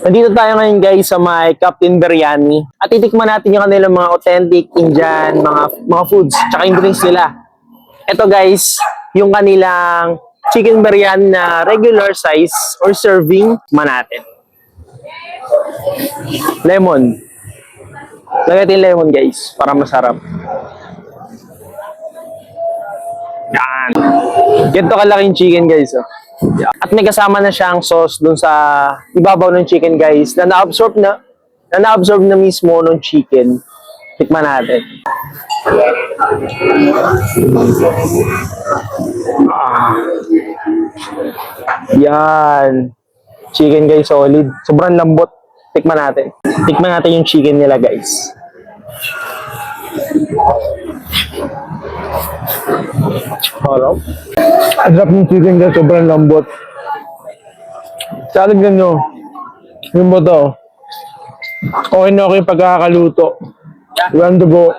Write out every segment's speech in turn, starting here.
Nandito tayo ngayon guys sa may Captain Biryani at titikman natin yung kanilang mga authentic Indian mga foods tsaka yung drinks nila. Ito guys, yung kanilang chicken biryani na regular size or serving man natin. Lemon. Lagay natin lemon guys para masarap. Yan. Ganito kalaking chicken guys. Oh. At may kasama na siyang sauce dun sa ibabaw ng chicken guys na na-absorb na mismo ng chicken. Tikman natin. Yan. Chicken guys, solid. Sobrang lambot. Tikman natin. Tikman natin yung chicken nila guys. Harap. Ang sarap ng chicken guys, sobrang lambot. Sabi nyo, yung boto, okay na okay yung pagkakaluto. Walang dugo.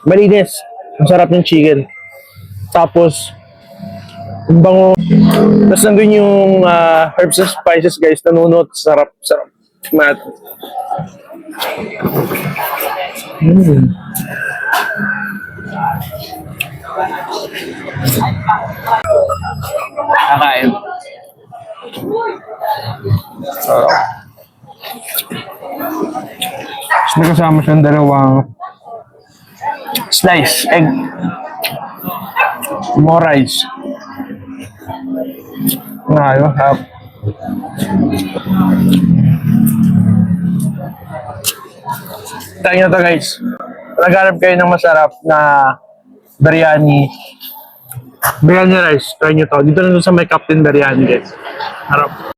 Malinis. Ang sarap ng chicken. Tapos, ang bango. Tapos nandun yung herbs and spices guys, nanunot. Sarap, sarap. Mat. Kakain. Tapos may kasama siyang dalawang slice, egg, more rice. Ayun, harap. Try nyo to guys. Naghanap kayo ng masarap na biryani rice. Try nyo to. Dito na sa may Captain Biryani guys. Harap.